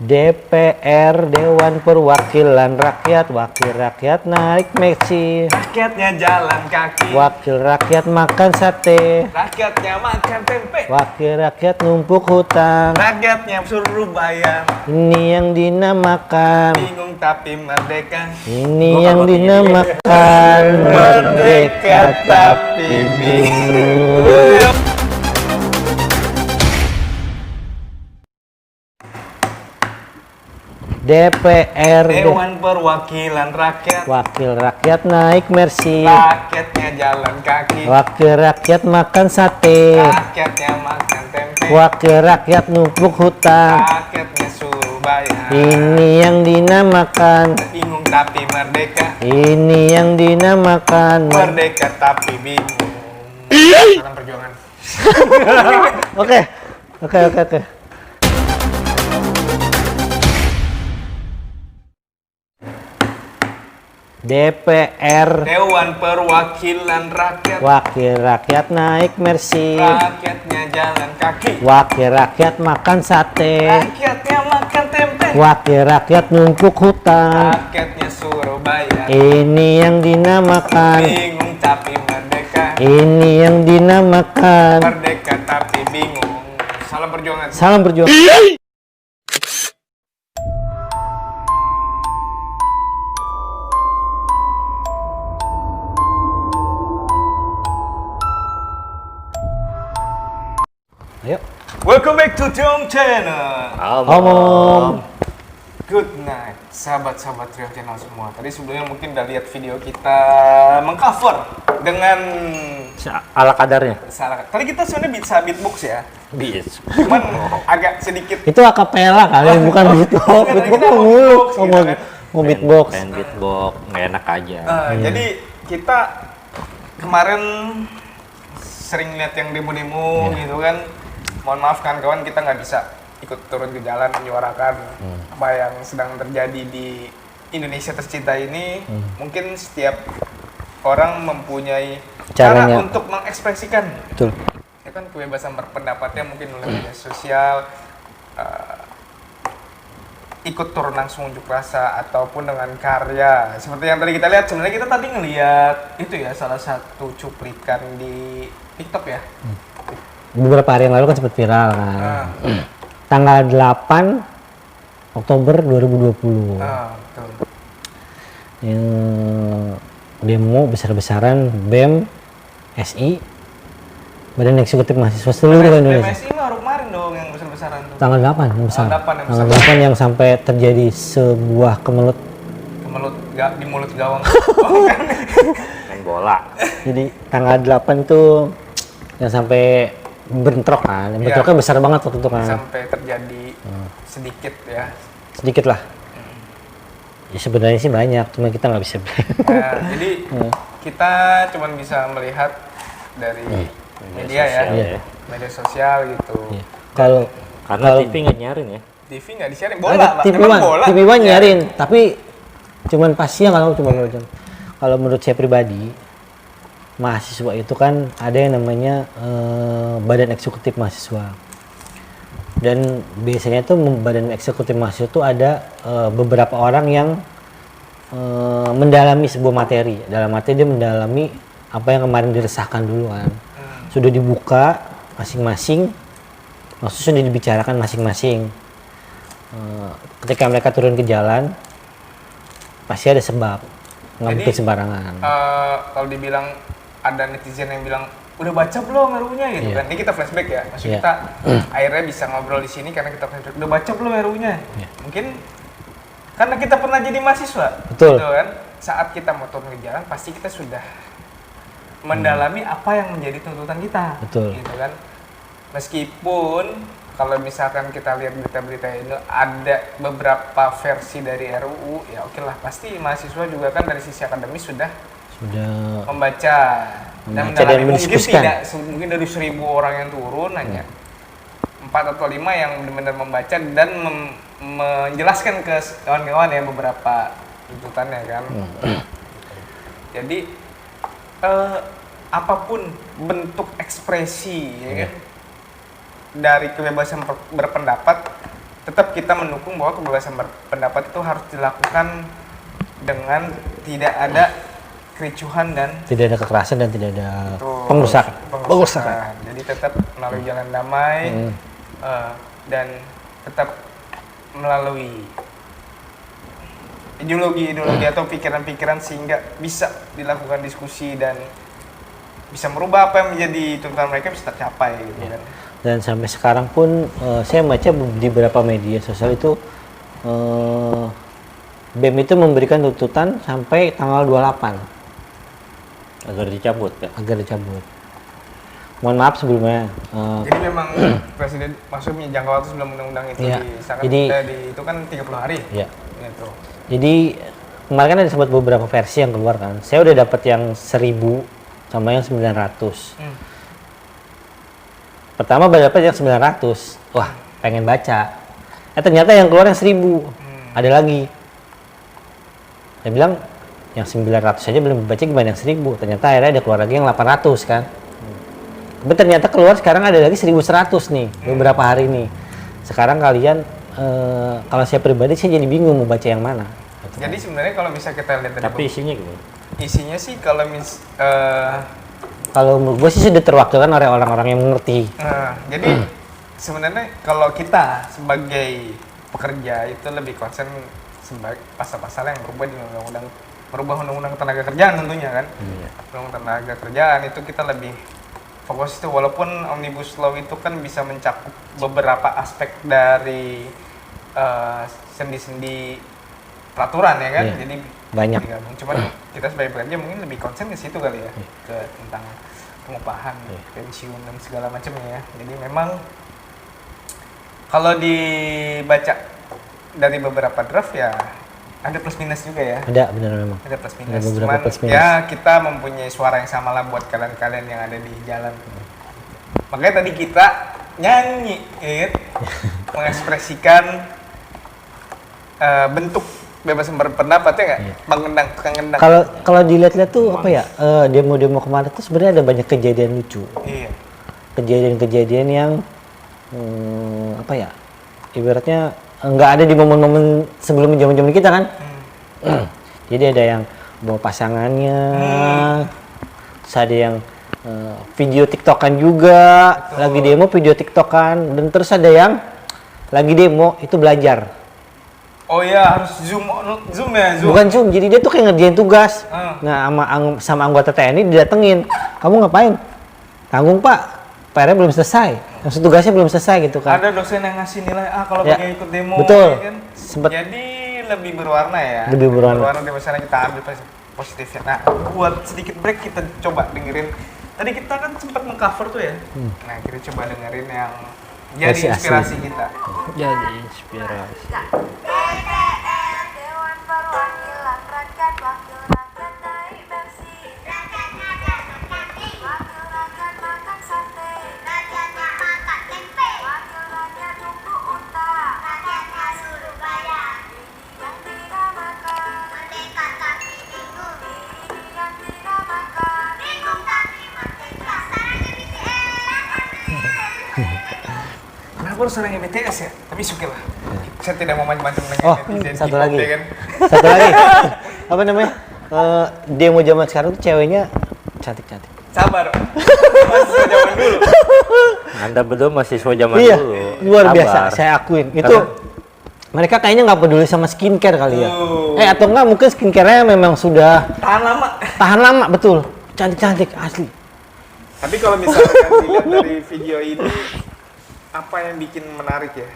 DPR Dewan Perwakilan Rakyat, wakil rakyat naik meksi, Rakyatnya jalan kaki, wakil rakyat makan sate, rakyatnya makan tempe, wakil rakyat numpuk hutang. rakyatnya suruh bayar. Ini yang dinamakan, Bingung tapi merdeka. ini yang dinamakan merdeka tapi bingung. DPR Dewan Perwakilan Rakyat, wakil rakyat naik mercy, rakyatnya jalan kaki, wakil rakyat makan sate, rakyatnya makan tempe, wakil rakyat numpuk hutang. rakyatnya suruh bayar. Ini yang dinamakan, Bingung tapi merdeka, ini yang dinamakan merdeka tapi bingung. Salam perjuangan. Oke, oke. DPR Dewan Perwakilan Rakyat, wakil rakyat naik mercy, rakyatnya jalan kaki, wakil rakyat makan sate, rakyatnya makan tempe, wakil rakyat numpuk hutang. rakyatnya suruh bayar. Ini yang dinamakan, Bingung tapi merdeka, ini yang dinamakan merdeka tapi bingung. Salam perjuangan. salam berjuang. Ayo, Welcome back to Triom Channel. omong. Good night, sahabat-sahabat Triom Channel semua. Tadi sebelumnya mungkin udah lihat video kita mengcover dengan Ala kadarnya. salah. Tadi kita sebenarnya bisa beatbox ya, Bis. cuman agak sedikit. Itu akapela kali, bukan beatbox. Kita Beatbox mau mulu. beatbox gitu kan. Mau beatbox. Pengen beatbox, nggak enak aja. Jadi kita kemarin sering lihat yang demo-demo gitu kan. Mohon maaf kawan-kawan, kita nggak bisa ikut turun ke jalan menyuarakan apa yang sedang terjadi di Indonesia tercinta ini. Mungkin setiap orang mempunyai cara Caranya. untuk mengekspresikan. Betul. Ya kan, kebebasan berpendapatnya mungkin melalui media sosial, ikut turun langsung unjuk rasa ataupun dengan karya. Seperti yang tadi kita lihat, sebenarnya kita tadi ngelihat itu ya, salah satu cuplikan di TikTok ya. Beberapa hari yang lalu kan sempat viral kan. Tanggal 8 Oktober 2020. Betul. Yang demo besar-besaran BEM, SI, Badan Eksekutif Mahasiswa seluruh Indonesia. PMSI baru kemarin dong yang besar-besaran tuh. Tanggal 8 yang besar. Tanggal 8 yang Tanggal besar. 8 yang sampai terjadi sebuah kemelut. Di mulut gawang. Oh, kan? Main bola. Jadi tanggal 8 tuh yang sampai bentrok kan. Bentroknya besar banget waktu itu kan. Sampai terjadi sedikit ya. Sedikit lah. Ya sebenarnya sih banyak, cuma kita nggak bisa. Jadi kita cuma bisa melihat dari media ya, sosial ya. media sosial gitu. Iya. Kalau Karena TV nggak nyarin ya. TV nggak disiarin, ada bola Pak. TV Emang One, bola. TV One Ya. nyarin, tapi cuman pas siang kalau menurut saya pribadi, mahasiswa itu kan ada yang namanya Badan Eksekutif Mahasiswa. Dan biasanya tuh Badan Eksekutif Mahasiswa itu ada beberapa orang yang mendalami sebuah materi. Dalam arti dia mendalami apa yang kemarin diresahkan dulu kan. Sudah dibuka masing-masing, maksudnya sudah dibicarakan masing-masing. Ketika mereka turun ke jalan, pasti ada sebab, nggak Jadi, mungkin sembarangan. Kalau dibilang ada netizen yang bilang udah baca belum RUU-nya gitu Iya. kan. Ini kita flashback ya. Maksud Iya. kita akhirnya bisa ngobrol di sini karena kita flashback. Udah baca belum RUU-nya? Iya. Mungkin karena kita pernah jadi mahasiswa. Betul. Gitu kan. Saat kita mau turun ke jalan pasti kita sudah mendalami apa yang menjadi tuntutan kita. Betul. Gitu kan. Meskipun kalau misalkan kita lihat berita-berita ini ada beberapa versi dari RUU, ya oke lah, pasti mahasiswa juga kan dari sisi akademis sudah membaca dan mendalami. Mungkin mendiskusikan. tidak mungkin dari 1.000 orang yang turun hanya 4 atau 5 yang benar-benar membaca dan menjelaskan ke kawan-kawan ya beberapa tuntutannya kan. Jadi apapun bentuk ekspresi ya kan, dari kebebasan berpendapat tetap kita mendukung bahwa kebebasan berpendapat itu harus dilakukan dengan tidak ada kericuhan dan Tidak ada kekerasan dan tidak ada Betul. pengrusakan. Jadi tetap melalui jalan damai dan tetap melalui ideologi atau pikiran-pikiran sehingga bisa dilakukan diskusi dan bisa merubah apa yang menjadi tuntutan mereka bisa tercapai gitu kan. Dan sampai sekarang pun saya baca di beberapa media sosial itu BEM itu memberikan tuntutan sampai tanggal 28 Agar dicabut ya. agar dicabut. Mohon maaf sebelumnya. Jadi memang presiden maksudnya jangka waktu sebelum undang-undang itu Iya. disahkan Jadi- itu kan 30 hari. Ya. Gitu. Jadi kemarin kan ada sempat beberapa versi yang keluar kan. Saya udah dapat yang 1000 sama yang 900. Pertama baru dapat yang 900. Wah, pengen baca. Ternyata yang keluar yang 1000. Ada lagi. Saya bilang yang 900 saja belum baca, gimana yang 1000? Ternyata akhirnya ada keluar lagi yang 800 kan. Tapi ternyata keluar sekarang ada lagi 1100 nih, beberapa hari nih. Sekarang kalian, kalau saya pribadi saya jadi bingung mau baca yang mana. Jadi sebenarnya kalau bisa kita lihat dari Tapi isinya gimana? isinya sih kalau Kalau menurut gue sih sudah terwakilkan oleh orang-orang yang mengerti. jadi sebenarnya kalau kita sebagai pekerja itu lebih concern sebagai pasal-pasal yang berubah di undang-undang tenaga kerjaan tentunya kan. Undang-undang tenaga kerjaan itu kita lebih fokus itu, walaupun omnibus law itu kan bisa mencakup beberapa aspek dari sendi-sendi peraturan ya kan. Iya. Jadi Banyak. digabung. Cuman kita sebagai pekerja mungkin lebih concern ke situ kali ya, ke tentang pengupahan, pensiun dan segala macamnya ya. Jadi memang kalau dibaca dari beberapa draft ya ada plus minus juga ya. Ada, benar memang. Ada plus minus. Ada beberapa Cuman plus minus. ya kita mempunyai suara yang sama lah buat kalian-kalian yang ada di jalan. Makanya tadi kita nyanyi, mengekspresikan bentuk bebasan berpendapat ya nggak? Iya. Mengendang. Kalau dilihat-lihat tuh apa ya, demo-demo kemarin tuh sebenarnya ada banyak kejadian lucu. Iya. Kejadian-kejadian yang apa ya, ibaratnya nggak ada di momen-momen sebelum zaman-zaman kita kan. Jadi ada yang bawa pasangannya, terus ada yang video tiktokan juga. Betul. Lagi demo video tiktokan, dan terus ada yang lagi demo itu belajar. Oh iya, harus zoom ya, zoom. Bukan Zoom, jadi dia tuh kayak ngerjain tugas. Ah. Nah, sama anggota TNI didatengin. Kamu ngapain? Tanggung Pak, PR-nya belum selesai. Maksud tugasnya belum selesai gitu kan. Ada dosen yang ngasih nilai A kalau Ya, pakai ikut demo. betul. Ya kan? Sempet- Jadi lebih berwarna ya. Lebih berwarna. Di misalnya kita ambil positifnya. Nah, buat sedikit break kita coba dengerin. Tadi kita kan sempat mengcover tuh ya. Nah, kita coba dengerin yang jadi Versi asli. inspirasi kita. Jadi inspirasi. DPR, Dewan Perwakilan Rakyat, Wakil Rakyat naik Pepsi. Wakil Rakyat makan sate. Rakyatnya makan tempe. Wakil Rakyat nunggu unta. Rakyatnya suruh bayar. Ini yang tidak makan. Merdeka tapi bingung. Ini yang tidak makan. Bingung tapi merdeka. Sarangnya BTS. Kenapa harus orang BTS ya? Tapi suka lah. Saya tidak mau macam-macam dengan Oh, netizen satu K-pop, lagi. ya kan? Satu lagi. Apa namanya? Demo zaman sekarang tuh ceweknya cantik-cantik. Sabar. Masih zaman dulu. Anda berdua mahasiswa zaman Iya, dulu. luar Sabar. biasa. Saya akuin. Itu mereka kayaknya nggak peduli sama skincare kali ya. Oh. Atau enggak mungkin skincare-nya memang sudah Tahan lama. tahan lama, betul. Cantik-cantik asli. Tapi kalau misalkan dilihat dari video ini, apa yang bikin menarik ya?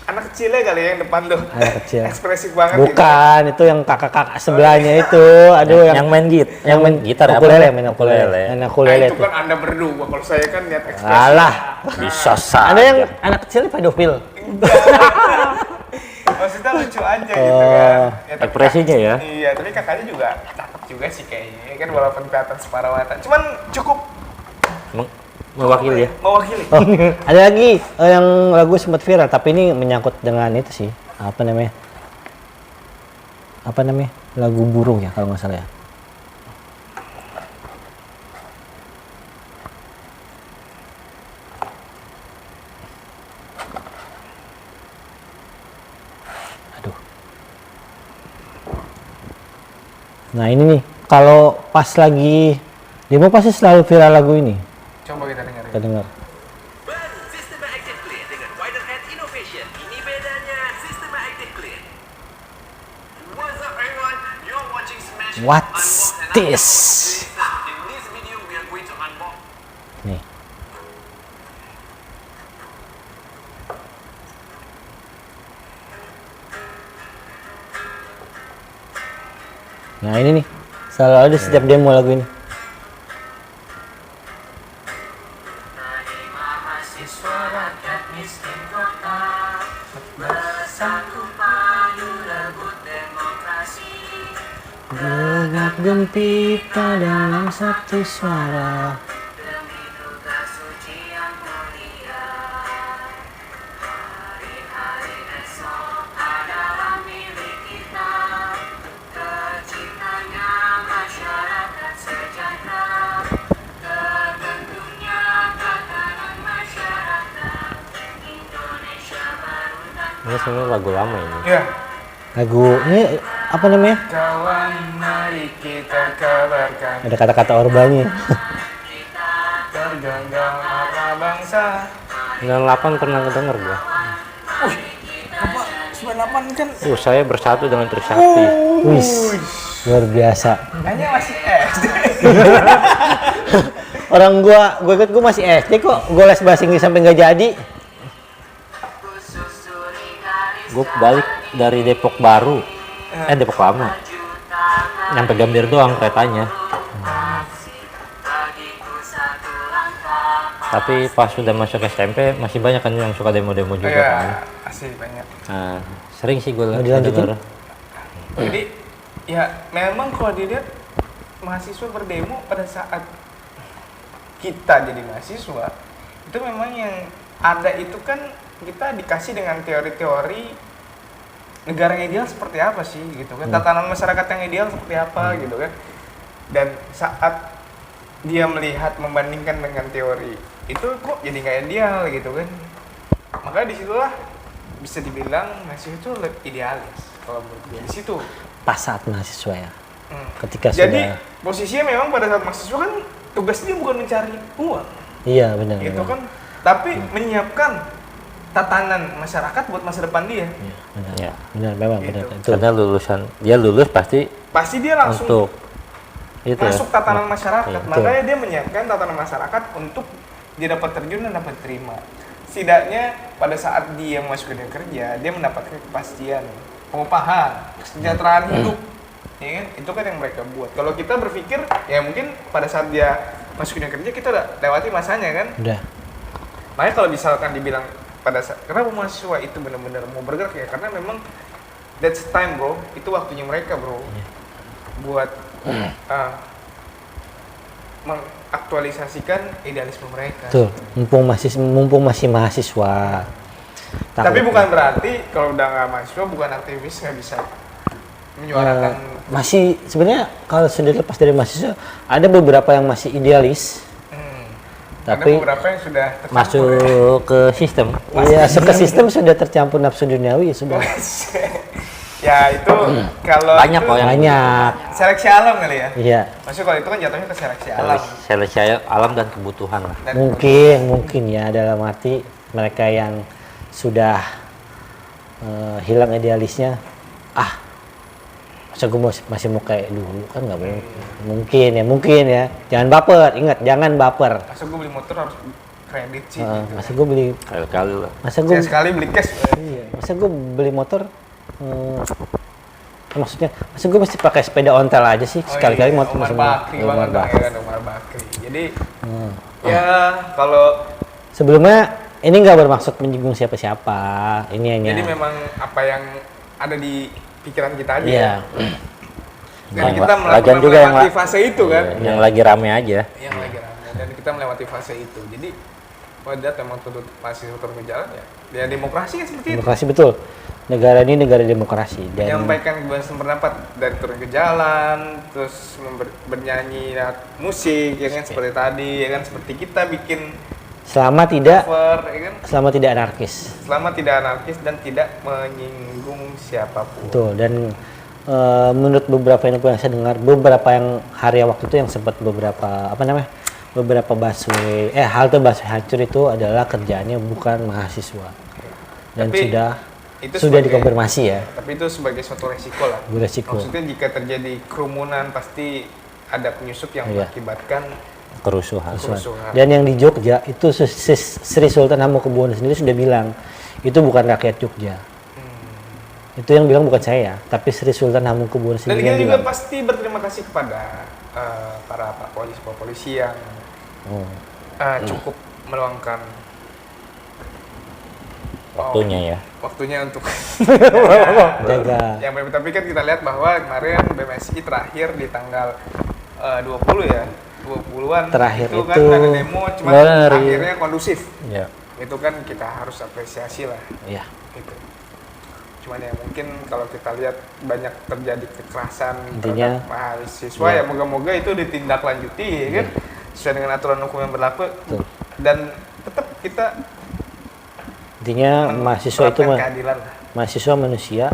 Anak kecilnya kali ya yang depan tuh. Anak kecil. Ekspresif banget Bukan, itu yang kakak-kakak sebelahnya itu. Aduh, Yang main yang main gitar apa? ukulele, main ukulele. Ukulele. Main Nah, ukulele itu tuh. kan Anda berdua. Kalau saya kan lihat ekspresi. Alah, Bisa saja. ada yang anak kecilnya pedofil. Maksudnya lucu aja gitu kan. Ya, tapi Ekspresinya ya. Iya, tapi kakaknya juga cakep juga sih kayaknya. Kan walaupun kelihatan separawatan. Cuman cukup Mewakili ya. mewakili. Oh, ada lagi yang lagu sempat viral, tapi ini menyangkut dengan itu sih. Apa namanya? Lagu burung ya kalau nggak salah ya. Nah ini nih, kalau pas lagi demo pasti selalu viral lagu ini. Coba kita dengar ya. Kita dengar. Baru Sistema Active Clean dengan Wider Head Innovation. Ini bedanya Sistema Active Clean. What's up everyone? You're watching Smash What's Unbox and this? In this video we are going to unbox Nih. Nah ini nih, selalu ada setiap demo lagu ini. mahasiswa rakyat miskin kota bersatu padu rebut demokrasi. Gegap gempita dalam satu suara. Demi tugas suci yang mulia, hari-hari esok adalah milik kita. Terciptanya masyarakat sejahtera, terbentuknya tatanan masyarakat Indonesia baru dan Ini sebenarnya lagu lama ini. Ya. Lagu ini apa namanya? Kawan, mari kita kabarkan Ada kata-kata orbanya. tergenggam marah bangsa. 98 pernah denger gua. Apa 98 kan? Saya bersatu dengan Trisakti. Wis, luar biasa. Kayaknya masih SD. Orang gua ikut gua masih SD kok. Gua les bahasa Inggris sampai nggak jadi. Gue balik dari Depok Baru, Depok Lama, nyampe Gambir doang keretanya. Tapi pas sudah masuk SMP masih banyak kan yang suka demo-demo juga kan. Iya, asli banyak. Nah, sering sih gue Mau dilanjutin? denger. Jadi ya memang kalau dilihat mahasiswa berdemo pada saat kita jadi mahasiswa itu memang yang ada itu kan kita dikasih dengan teori-teori negara yang ideal seperti apa sih gitu kan, tatanan masyarakat yang ideal seperti apa gitu kan, dan saat dia melihat membandingkan dengan teori itu kok jadi nggak ideal gitu kan, makanya disitulah bisa dibilang mahasiswa itu lebih idealis kalau menurut gue di situ. Pas saat mahasiswa ya. Hmm. Ketika Jadi sudah. posisinya memang pada saat mahasiswa kan tugasnya bukan mencari uang, Iya benar. gitu benar. kan, tapi menyiapkan tatanan masyarakat buat masa depan dia. Iya, benar. Ya. Benar memang Gitu. benar. Itu. Karena dia lulus pasti Pasti dia langsung untuk itu masuk ya. tatanan masyarakat, Iya, makanya dia menyiapkan tatanan masyarakat untuk dia dapat terjun dan dapat terima. Setidaknya pada saat dia masuk ke dunia kerja, dia mendapatkan kepastian, pengupahan, kesejahteraan hidup. Ya kan? Itu kan yang mereka buat. Kalau kita berpikir, ya mungkin pada saat dia masuk ke dunia kerja, kita udah lewati masanya kan. Udah. Makanya kalau misalkan dibilang pada saat, kenapa mahasiswa itu benar-benar mau bergerak ya? Karena memang that's time bro, itu waktunya mereka bro. Buat mengaktualisasikan idealisme mereka. Tuh, mumpung masih mahasiswa. Tapi Takut- bukan berarti kalau udah nggak mahasiswa bukan aktivis nggak bisa menyuarakan. masih sebenarnya kalau sudah lepas dari mahasiswa ada beberapa yang masih idealis. ada Tapi beberapa yang sudah tercampur ya. masuk ke sistem. iya, ke sistem sudah tercampur nafsu duniawi sudah. Ya itu kalau Banyak itu kok yang Banyak. seleksi alam kali ya. Iya. Maksudnya kalau itu kan jatuhnya ke seleksi alam. seleksi alam dan kebutuhan lah. Dan Mungkin ya dalam arti mereka yang sudah hilang idealisnya, masa gue masih mau kayak dulu kan nggak mungkin ya jangan baper, ingat jangan baper. masa gue beli motor harus kredit sih. Gitu. Masa gue beli Kali-kali lah. Saya sekali beli cash. iya, masa gue beli motor maksudnya masa gue mesti pakai sepeda ontel aja sih sekali-kali motor Omar masih Bakri Omar banget dong, Bakri. ya kan Omar Bakri. Jadi ya kalau Sebelumnya ini nggak bermaksud menyinggung siapa-siapa, ini hanya jadi memang apa yang ada di pikiran kita aja. iya. Dan Yang kita lagian juga yang melewati fase itu kan. Yang lagi rame aja. Yang lagi rame. Dan kita melewati fase itu. Jadi wadah memang tuntut masih turun ke jalan ya. Ya demokrasi kan seperti itu. Demokrasi betul. Negara ini negara demokrasi dan Menyampaikan kebebasan pendapat dari turun ke jalan, terus bernyanyi lewat musik, ya kan seperti tadi, ya kan seperti kita bikin selama tidak cover, ya kan anarkis. selama tidak anarkis dan tidak menyinggung siapapun. Betul, dan menurut beberapa info yang saya dengar, beberapa yang hari waktu itu yang sempat beberapa busway, halte busway hancur itu adalah kerjaannya bukan mahasiswa. Dan Tapi sudah itu sudah sebagai- dikonfirmasi ya. Tapi itu sebagai suatu resiko lah. Beresiko. Maksudnya jika terjadi kerumunan pasti ada penyusup yang Iya. mengakibatkan Kerusuhan. kerusuhan. Dan yang di Jogja itu Sri Sultan Hamengkubuwono sendiri sudah bilang itu bukan rakyat Jogja. Itu yang bilang bukan saya, tapi Sri Sultan Hamengkubuwono Dan sendiri kita yang juga bilang. pasti berterima kasih kepada para polisi yang cukup meluangkan Waktunya ya. waktunya untuk Jaga. yang tapi kan kita lihat bahwa kemarin BMSI terakhir di tanggal 20 ya, 20-an Terakhir itu kan itu ada demo, cuma dari- akhirnya kondusif. Ya. Itu kan kita harus apresiasi lah Iya. gitu. Cuman ya mungkin kalau kita lihat banyak terjadi kekerasan Intinya, terhadap mahasiswa ya moga-moga itu ditindaklanjuti ya kan sesuai dengan aturan hukum yang berlaku. Betul. Dan tetap kita Intinya mahasiswa itu menerapkan keadilan lah. mahasiswa manusia,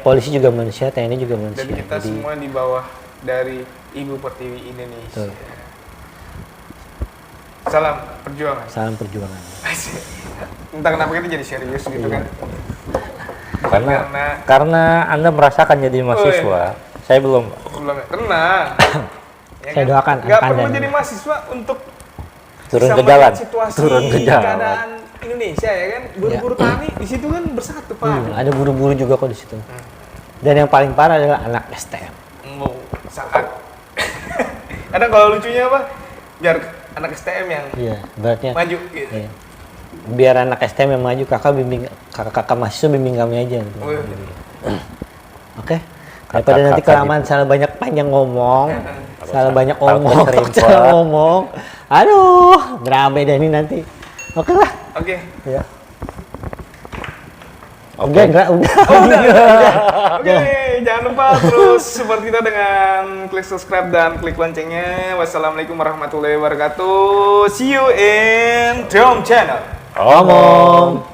polisi juga manusia, TNI juga manusia. Dan kita Jadi semua di bawah dari Ibu Pertiwi Indonesia. Betul. Salam perjuangan. salam perjuangan. Entah kenapa kita jadi serius gitu kan. Karena Anda merasakan jadi mahasiswa. Saya belum. Belum tenang. Ya Saya doakan Nggak anak perlu Anda. jadi mahasiswa untuk Turun bisa ke jalan. melihat situasi Turun ke jalan. keadaan Indonesia ya kan. Buruh-buruh tani di situ kan bersatu Pak. Ada buru-buru juga kok di situ. Dan yang paling parah adalah anak STM. Oh, saat. Kadang kalau lucunya apa? Biar anak STM yang Iya, beratnya. maju gitu. Iya. Biar anak STM yang maju, kakak mahasiswa bimbing kami aja. Oh, iya. Oke. Daripada nanti Kakak kelamaan salah banyak panjang ngomong, salah banyak Takut omong, terimpah. salah ngomong. Aduh, berabe dah ini nanti. Oke lah. Oke. Ya. Oke. Udah. Oke, jangan lupa terus support kita dengan klik subscribe dan klik loncengnya. Wassalamualaikum warahmatullahi wabarakatuh. See you in Tom Channel. Omong.